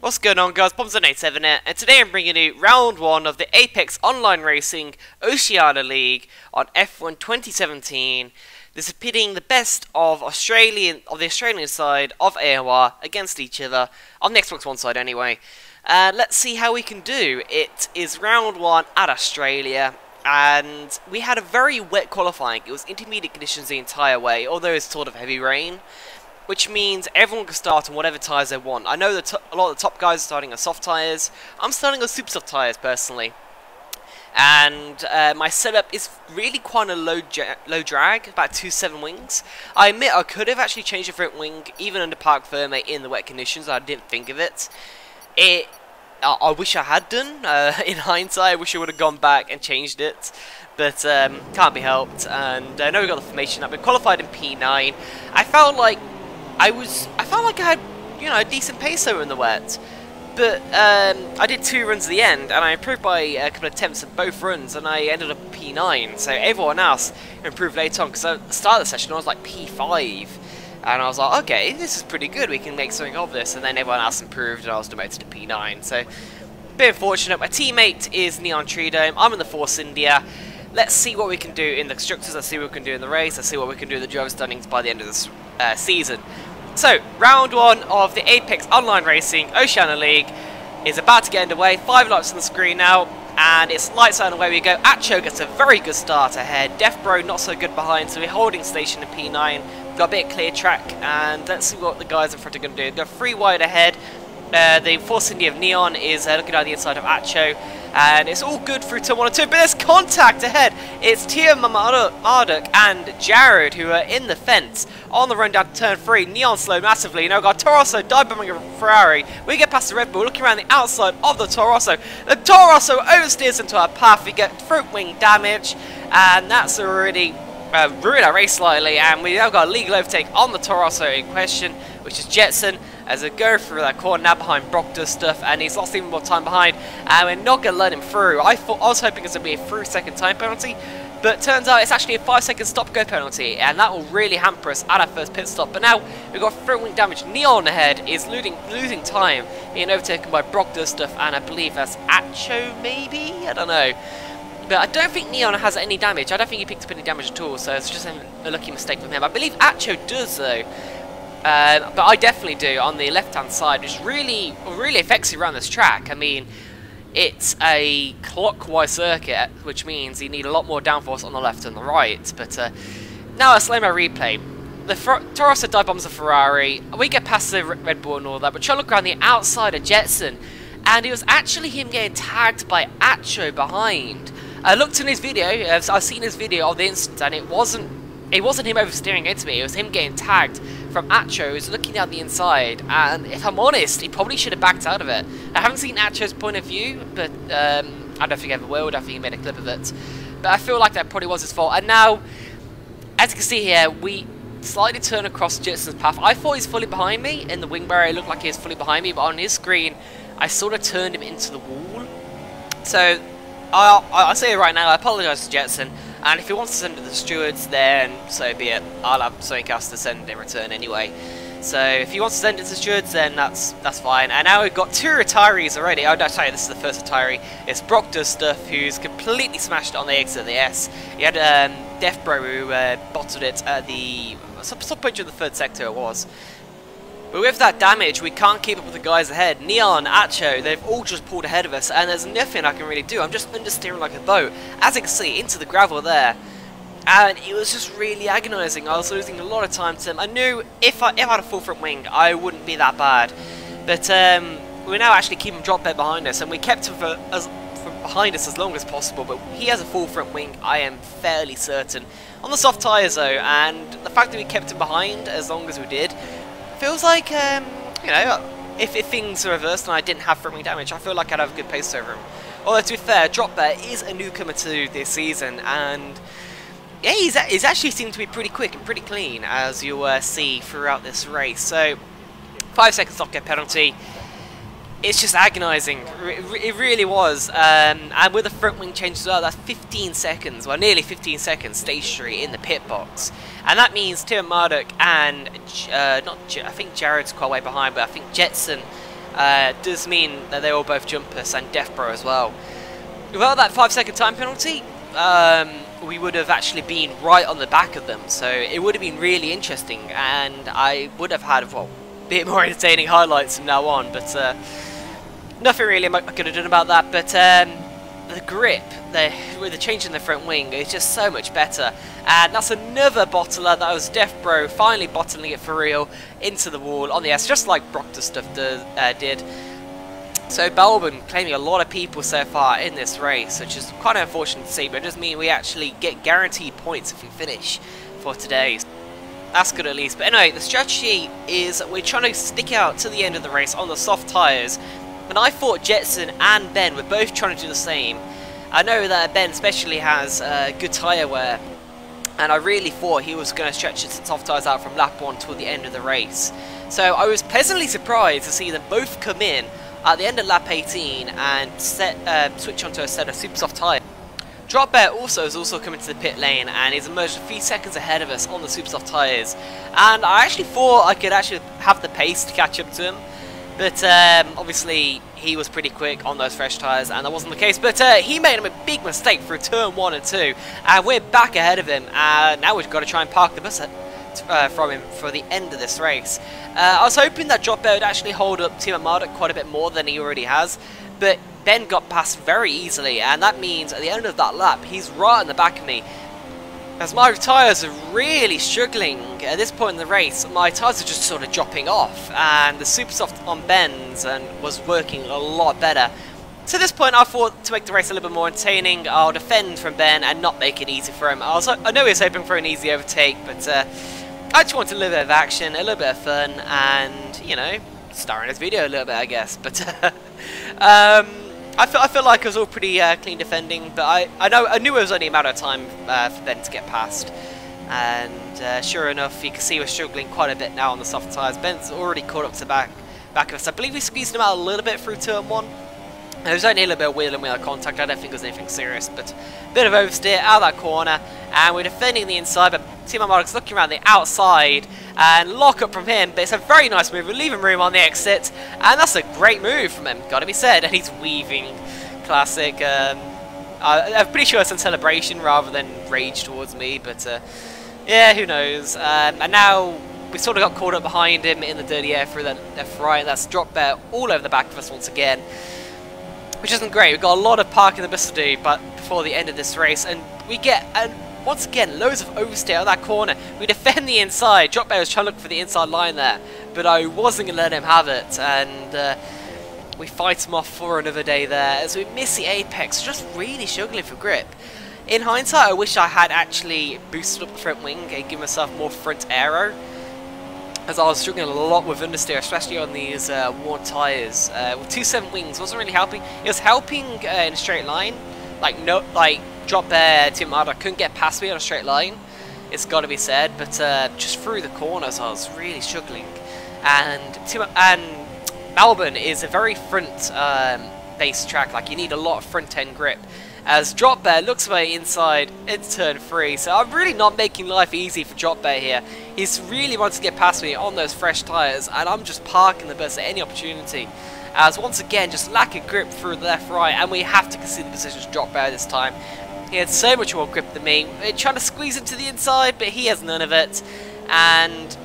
What's going on, guys? Bombs87 here, and today I'm bringing you round 1 of the Apex Online Racing Oceania League on F1 2017. This is pitting the best of the Australian side of AOR against each other, on the Xbox One side anyway. Let's see how we can do. It is round 1 at Australia, and we had a very wet qualifying. It was intermediate conditions the entire way, although it's sort of heavy rain, which means everyone can start on whatever tyres they want. I know that a lot of the top guys are starting on soft tyres. I'm starting on super soft tyres personally. And my setup is really quite a low drag, about 2.7 wings. I admit I could have actually changed a front wing, even under park firm in the wet conditions. I didn't think of it. I wish I had done. In hindsight, I wish I would have gone back and changed it. But can't be helped. And I know we got the formation up. We qualified in P9. I felt like I had, you know, a decent pace over in the wet, but I did 2 runs at the end, and I improved by a couple of attempts at both runs, and I ended up P9. So everyone else improved later on, because at the start of the session I was like P5, and I was like, okay, this is pretty good. We can make something of this. And then everyone else improved, and I was demoted to P9. So a bit unfortunate. My teammate is Neon Treedome. I'm in the Force India. Let's see what we can do in the constructors. Let's see what we can do in the race. Let's see what we can do in the driver standings by the end of this season. So, round 1 of the Apex Online Racing Oceania League is about to get underway. 5 laps on the screen now, and it's lights out and away we go. Acho gets a very good start ahead. Death Bro not so good behind, so we're holding station in P9. We've got a bit of clear track, and let's see what the guys in front are going to do. They're 3 wide ahead. The Force India of Neon is looking at the inside of Acho, and it's all good through turn 1 and 2, but there's contact ahead. It's Tia Marduk and Jared who are in the fence on the run down to turn 3. Neon slowed massively. Now we've got Torosso dive bombing a Ferrari. We get past the Red Bull, looking around the outside of the Torosso. The Torosso oversteers into our path. We get front wing damage, and that's already ruined our race slightly, and we now got a legal overtake on the Torosso in question, which is Jetson, as they go through that corner now behind Brock does stuff, and he's lost even more time behind, and we're not going to let him through. I was hoping it was going to be a 3-second time penalty, but turns out it's actually a 5-second stop-go penalty, and that will really hamper us at our first pit stop. But now we've got front wing damage. Neon ahead is losing time, being overtaken by Brock does stuff, and I believe that's Acho maybe? I don't know. But I don't think Neon has any damage. I don't think he picked up any damage at all, so it's just a lucky mistake from him. I believe Acho does though. But I definitely do on the left-hand side, which really affects you around this track. I mean, it's a clockwise circuit, which means you need a lot more downforce on the left and the right. But now a slow-mo replay. The Torosso dive bombs a Ferrari. We get past the Red Bull and all that, but try to look around the outside of Jetson, and it was actually him getting tagged by Acho behind. I looked in his video. I've seen his video of the incident, and it wasn't him oversteering into me. It was him getting tagged from Acho, who's looking out the inside, and if I'm honest, he probably should have backed out of it. I haven't seen Acho's point of view, but I don't think he ever will. I don't think he made a clip of it, but I feel like that probably was his fault. And now, as you can see here, we slightly turn across Jetson's path. I thought he's fully behind me in the wing barrier. It looked like he was fully behind me, but on his screen I sort of turned him into the wall. So I'll say it right now, I apologise to Jetson, and if he wants to send it to the stewards, then so be it. I'll have something else to send in return anyway. So if he wants to send it to the stewards, then that's fine. And now we've got 2 retirees already. Oh, no, sorry, this is the first retiree. It's Brock does stuff, who's completely smashed it on the exit of the S. He had Death Bro who bottled it at the some point in the 3rd sector it was. But with that damage, we can't keep up with the guys ahead. Neon, Acho, they've all just pulled ahead of us, and there's nothing I can really do. I'm just understeering like a boat. As you can see, into the gravel there. And it was just really agonising. I was losing a lot of time to them. I knew if I had a full front wing, I wouldn't be that bad. But we're now actually keeping drop bed behind us, and we kept him from behind us as long as possible. But he has a full front wing, I am fairly certain. On the soft tyres though, and the fact that we kept him behind as long as we did, feels like, you know, if things are reversed and I didn't have front wing damage, I feel like I'd have a good pace over him. Although, to be fair, Drop Bear is a newcomer to this season, and yeah, he's actually seemed to be pretty quick and pretty clean, as you'll see throughout this race. So, 5-second stop-get penalty. It's just agonising. It really was. And with the front wing change as well, that's 15 seconds, well, nearly 15 seconds stationary in the pit box. And that means Tim Marduk and, I think Jared's quite way behind, but I think Jetson does mean that they were both jumpers and Death Bro as well. Without that 5-second time penalty, we would have actually been right on the back of them, so it would have been really interesting, and I would have had, well, a bit more entertaining highlights from now on, but nothing really I could have done about that. But the grip, with the change in the front wing, is just so much better, and that's another bottler. That was Death Bro finally bottling it for real into the wall on the S, just like Brock's stuff did. So Balban claiming a lot of people so far in this race, which is quite unfortunate to see, but it does mean we actually get guaranteed points if we finish for today. That's good at least. But anyway, the strategy is we're trying to stick out to the end of the race on the soft tyres, and I thought Jetson and Ben were both trying to do the same. I know that Ben especially has good tyre wear, and I really thought he was going to stretch his soft tyres out from lap 1 till the end of the race. So I was pleasantly surprised to see them both come in at the end of lap 18 and switch onto a set of super soft tyres. Drop Bear has also come into the pit lane and is emerged a few seconds ahead of us on the super soft tyres, and I actually thought I could actually have the pace to catch up to him, but obviously he was pretty quick on those fresh tyres and that wasn't the case. But he made a big mistake through turn 1 and 2, and we're back ahead of him, and now we've got to try and park the bus from him for the end of this race. I was hoping that Drop Bear would actually hold up Team Armada quite a bit more than he already has, but Ben got past very easily, and that means at the end of that lap he's right in the back of me. As my tyres are really struggling at this point in the race, my tyres are just sort of dropping off, and the super soft on Ben's was working a lot better. To this point I thought to make the race a little bit more entertaining, I'll defend from Ben and not make it easy for him. I know he was hoping for an easy overtake, but I just wanted a little bit of action, a little bit of fun, and, you know, star in his video a little bit, I guess. But I feel like it was all pretty clean defending, but I knew it was only a matter of time for Ben to get past. And sure enough, you can see we're struggling quite a bit now on the soft tyres. Ben's already caught up to back of us. I believe we squeezed him out a little bit through turn 1. There was only a little bit of wheel and contact. I don't think it was anything serious, but a bit of oversteer out of that corner, and we're defending the inside, but Team Armada's looking around the outside and lock up from him. But it's a very nice move. We're leaving room on the exit, and that's a great move from him, gotta be said. And he's weaving, classic. I'm pretty sure it's in celebration rather than rage towards me, but yeah, who knows. And now we sort of got caught up behind him in the dirty air through that left right. That's Drop Bear all over the back of us once again, which isn't great. We've got a lot of parking the bus to do but before the end of this race, and we get, once again, loads of oversteer out of that corner. We defend the inside. Drop Bear was trying to look for the inside line there, but I wasn't going to let him have it, and we fight him off for another day there as we miss the apex, just really struggling for grip. In hindsight, I wish I had actually boosted up the front wing and given myself more front aero, as I was struggling a lot with understeer, especially on these worn tyres. With 2.7 wings wasn't really helping. It was helping in a straight line, like Drop Bear, Team Armada couldn't get past me on a straight line, it's got to be said, but just through the corners I was really struggling. And Melbourne is a very front based track, like you need a lot of front end grip. As Drop Bear looks away inside, it's turn 3, so I'm really not making life easy for Drop Bear here. He's really wants to get past me on those fresh tyres, and I'm just parking the bus at any opportunity. As once again, just lack of grip through the left, right, and we have to concede the position to Drop Bear this time. He had so much more grip than me. We're trying to squeeze him to the inside, but he has none of it. And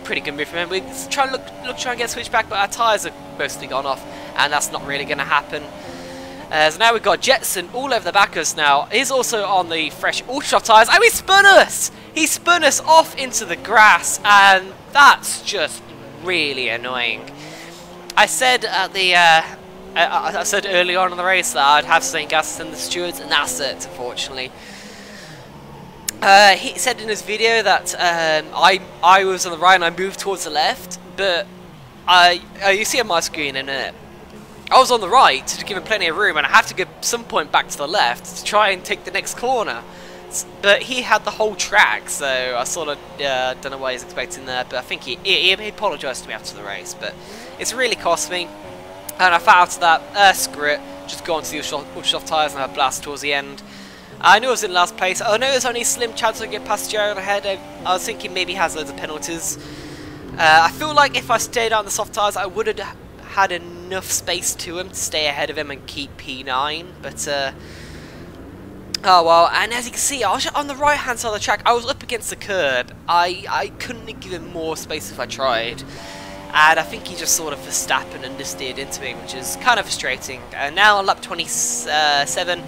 pretty good move from him. We're trying to try and get switched back, but our tyres are mostly gone off, and that's not really going to happen. So now we've got Jetson all over the back of us now. He's also on the fresh ultra tyres. And he spun us! He spun us off into the grass, and that's just really annoying. I said at the I said early on in the race that I'd have St. Gas in the stewards, and that's it, unfortunately. He said in his video that I was on the right and I moved towards the left, but you see on my screen in it, I was on the right to give him plenty of room, and I had to go some point back to the left to try and take the next corner. But he had the whole track, so I sort of don't know what he's expecting there. But I think he apologised to me after the race, but it's really cost me. And I found out that, screw it, just go on to the ultra tyres and have a blast towards the end. I knew I was in last place. I know there's only a slim chance I get past Jared ahead. I was thinking maybe he has loads of penalties. I feel like if I stayed on the soft tyres, I would have had enough space to him to stay ahead of him and keep P9, but oh well. And as you can see, I was on the right hand side of the track. I was up against the curb. I couldn't have given more space if I tried, and I think he just sort of Verstappen understeered into me, which is kind of frustrating. And now on lap 27,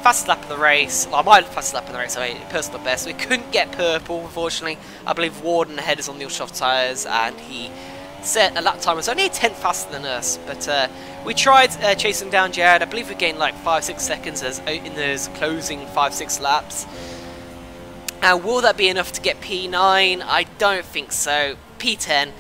fastest lap of the race. Well, my fastest lap of the race, I mean, personal best. We couldn't get purple, unfortunately. I believe Warden ahead is on the soft tyres, and he set a lap time was only a tenth faster than us. But we tried chasing down Jared. I believe we gained like 5-6 seconds in those closing 5-6 laps. Now, will that be enough to get P9? I don't think so. P10,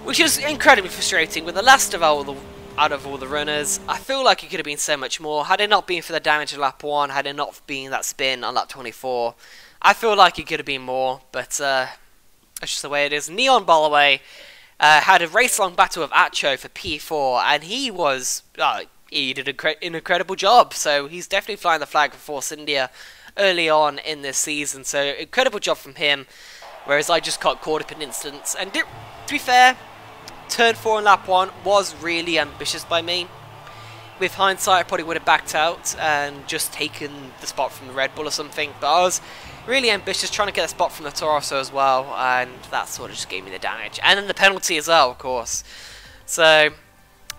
which is incredibly frustrating. With the last of out of all the runners, I feel like it could have been so much more. Had it not been for the damage of lap 1, had it not been that spin on lap 24, I feel like it could have been more. But that's just the way it is. Neon, by the way, had a race-long battle with Acho for P4, and he did an incredible job. So he's definitely flying the flag for Force India early on in this season. So incredible job from him, whereas I just got caught up in instance. And to be fair, turn 4 on lap 1 was really ambitious by me. With hindsight, I probably would have backed out and just taken the spot from the Red Bull or something. But I was really ambitious, trying to get a spot from the Torosso as well, and that sort of just gave me the damage. And then the penalty as well, of course. So,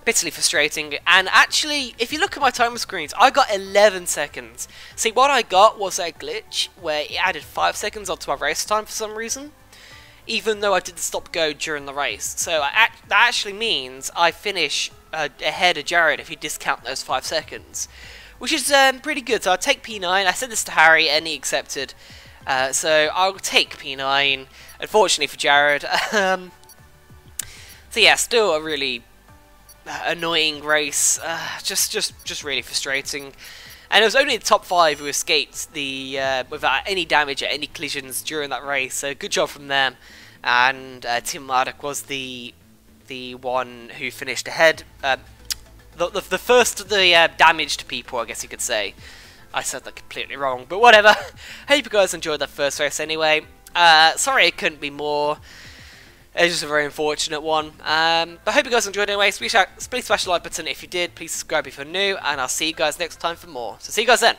bitterly frustrating. And actually, if you look at my timer screens, I got 11 seconds. See, what I got was a glitch where it added 5 seconds onto my race time for some reason, even though I didn't stop go during the race. So that actually means I finish ahead of Jared if you discount those 5 seconds, which is pretty good. So I'll take P9. I said this to Harry and he accepted. So I'll take P9, unfortunately for Jared. So yeah, still a really annoying race. Just really frustrating. And it was only the top 5 who escaped the without any damage or any collisions during that race. So good job from them. And Tim Marduk was the one who finished ahead. The first of the damaged people, I guess you could say. I said that completely wrong, but whatever. Hope you guys enjoyed that first race anyway. Sorry it couldn't be more. It was just a very unfortunate one. But I hope you guys enjoyed it anyway. Please smash the like button if you did. Please subscribe if you're new, and I'll see you guys next time for more. So see you guys then.